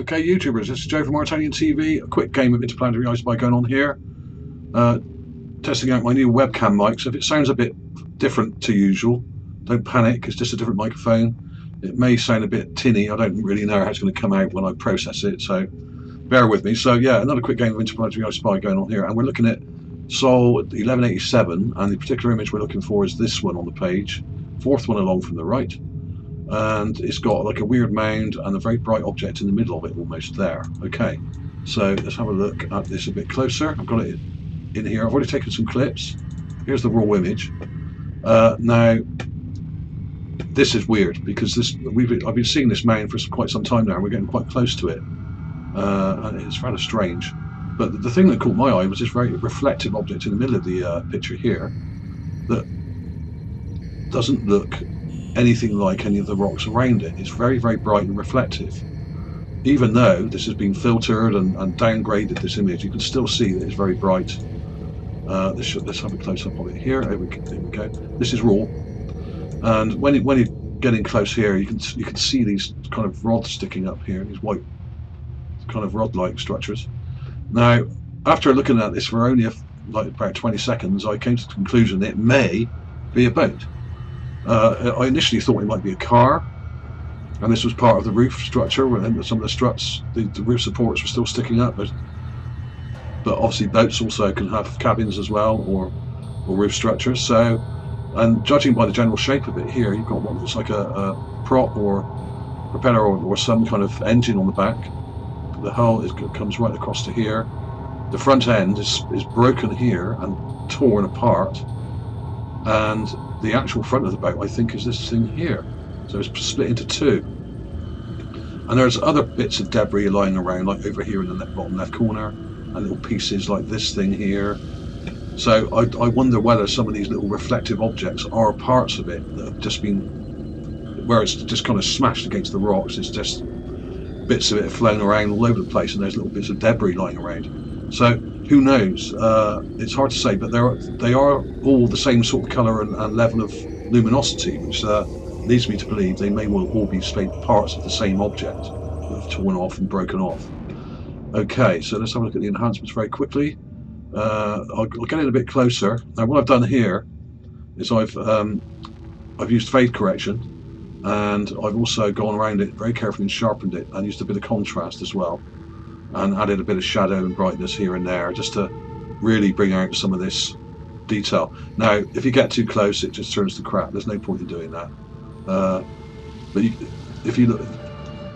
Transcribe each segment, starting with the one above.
Okay, YouTubers, this is Joe from ArtAlienTV. A quick game of interplanetary ice spy going on here. Testing out my new webcam mic, so if it sounds a bit different to usual, don't panic, it's just a different microphone. It may sound a bit tinny, I don't really know how it's going to come out when I process it, so bear with me. So yeah, another quick game of interplanetary ice spy going on here, and we're looking at Sol 1187, and the particular image we're looking for is this one on the page, fourth one along from the right. And it's got like a weird mound and a very bright object in the middle of it, almost there. Okay, so let's have a look at this a bit closer. I've got it in here. I've already taken some clips. Here's the raw image. Now, this is weird because I've been seeing this mound for quite some time now. And we're getting quite close to it, and it's rather strange. But the thing that caught my eye was this very reflective object in the middle of the picture here that doesn't look anything like any of the rocks around it. It's very, very bright and reflective. Even though this has been filtered and downgraded, this image, you can still see that it's very bright. Let's have a close up of it here. Here we go. This is raw, and when you're getting close here, you can see these kind of rods sticking up here, these white kind of rod-like structures. Now, after looking at this for only about 20 seconds, I came to the conclusion that it may be a boat. I initially thought it might be a car, and this was part of the roof structure where some of the struts, the roof supports were still sticking up, but obviously boats also can have cabins as well, or roof structures. So, and judging by the general shape of it here, you've got what looks like a prop or propeller or some kind of engine on the back. The hull comes right across to here. The front end is broken here and torn apart, and the actual front of the boat, I think, is this thing here. So it's split into two. And there's other bits of debris lying around, like over here in the bottom left corner, and little pieces like this thing here. So I wonder whether some of these little reflective objects are parts of it that have just been, where it's just kind of smashed against the rocks. It's just bits of it have flown around all over the place, and there's little bits of debris lying around. So who knows? It's hard to say, but they are all the same sort of colour and level of luminosity, which leads me to believe they may well all be parts of the same object that have torn off and broken off. Okay, so let's have a look at the enhancements very quickly. I'll get it a bit closer. Now, what I've done here is I've used fade correction, and I've also gone around it very carefully and sharpened it, and used a bit of contrast as well, and added a bit of shadow and brightness here and there, just to really bring out some of this detail. Now, if you get too close, it just turns to crap. There's no point in doing that. But if you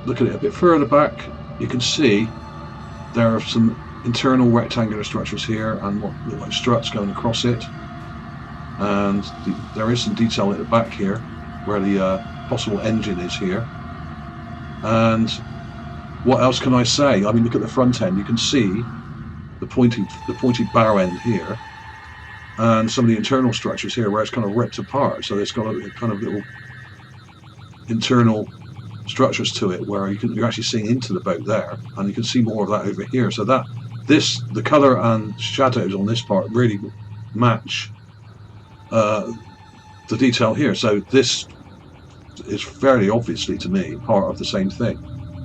look at it a bit further back, you can see there are some internal rectangular structures here, and what look like struts going across it. And there is some detail at the back here, where the possible engine is here. And what else can I say? I mean, look at the front end. You can see the pointed bow end here, and some of the internal structures here where it's kind of ripped apart. So it's got a kind of little internal structures to it where you're actually seeing into the boat there, and you can see more of that over here. So the colour and shadows on this part really match the detail here. So this is fairly obviously, to me, part of the same thing.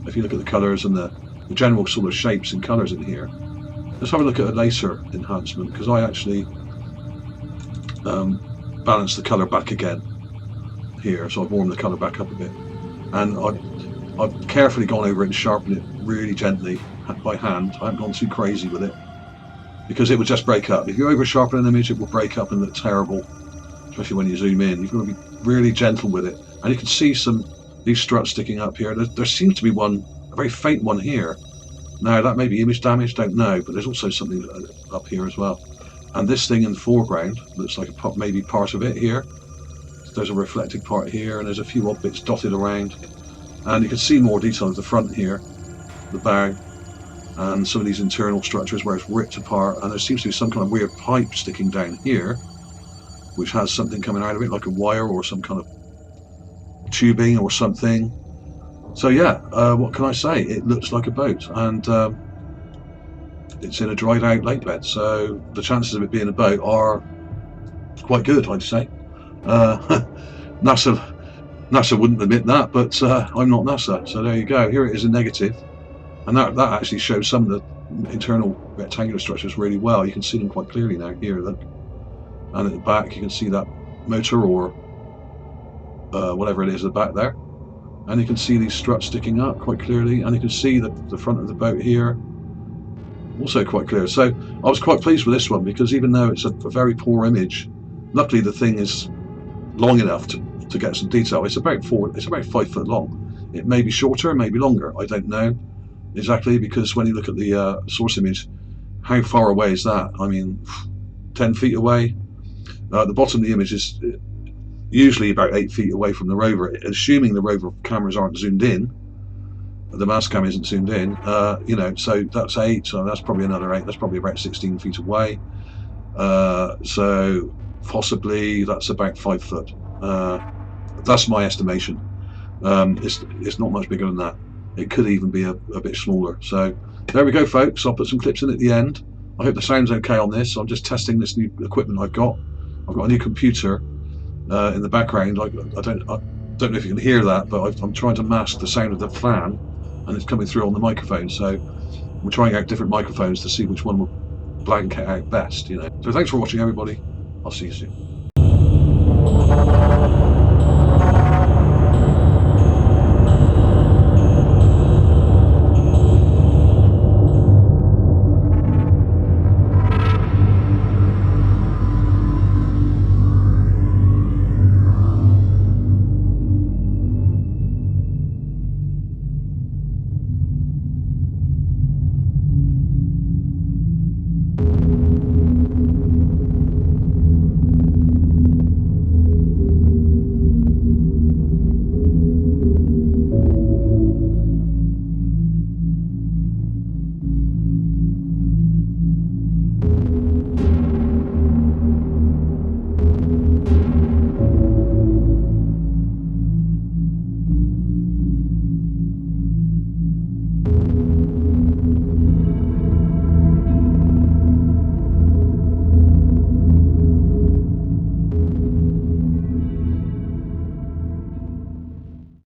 If you look at the colours and the general sort of shapes and colours in here. Let's have a look at a laser enhancement, because I actually balanced the colour back again here, so I've warmed the colour back up a bit, and I've carefully gone over it and sharpened it really gently by hand. I haven't gone too crazy with it, because it would just break up. If you over sharpen an image, it will break up and look terrible, especially when you zoom in. You've got to be really gentle with it. And you can see these struts sticking up here. There seems to be one, a very faint one here. Now, that may be image damage, don't know, but there's also something up here as well. And this thing in the foreground looks like maybe part of it here. There's a reflected part here, and there's a few odd bits dotted around. And you can see more detail at the front here, the bow, and some of these internal structures where it's ripped apart. And there seems to be some kind of weird pipe sticking down here, which has something coming out of it, like a wire or some kind of tubing or something. So yeah, what can I say? It looks like a boat, and it's in a dried out lake bed, so the chances of it being a boat are quite good, I'd say. NASA wouldn't admit that, but I'm not NASA, so there you go. Here it is in negative. and that actually shows some of the internal rectangular structures really well. You can see them quite clearly now here, look. And at the back you can see that motor, or whatever it is at the back there, and you can see these struts sticking up quite clearly, and you can see the front of the boat here also quite clear. So I was quite pleased with this one, because even though it's a very poor image, luckily the thing is long enough to get some detail. It's about 5 foot long. It may be shorter, maybe longer, I don't know exactly, because when you look at the source image, how far away is that? I mean, 10 feet away. The bottom of the image is usually about 8 feet away from the rover, assuming the rover cameras aren't zoomed in. The mass cam isn't zoomed in, you know, so that's 8, so that's probably another 8, that's probably about 16 feet away. So possibly that's about 5 foot. That's my estimation. It's not much bigger than that. It could even be a bit smaller. So there we go, folks. I'll put some clips in at the end. I hope the sound's okay on this. I'm just testing this new equipment I've got. I've got a new computer in the background. I don't know if you can hear that, but I'm trying to mask the sound of the fan, and it's coming through on the microphone. So we're trying out different microphones to see which one will blank it out best, you know. So thanks for watching, everybody. I'll see you soon.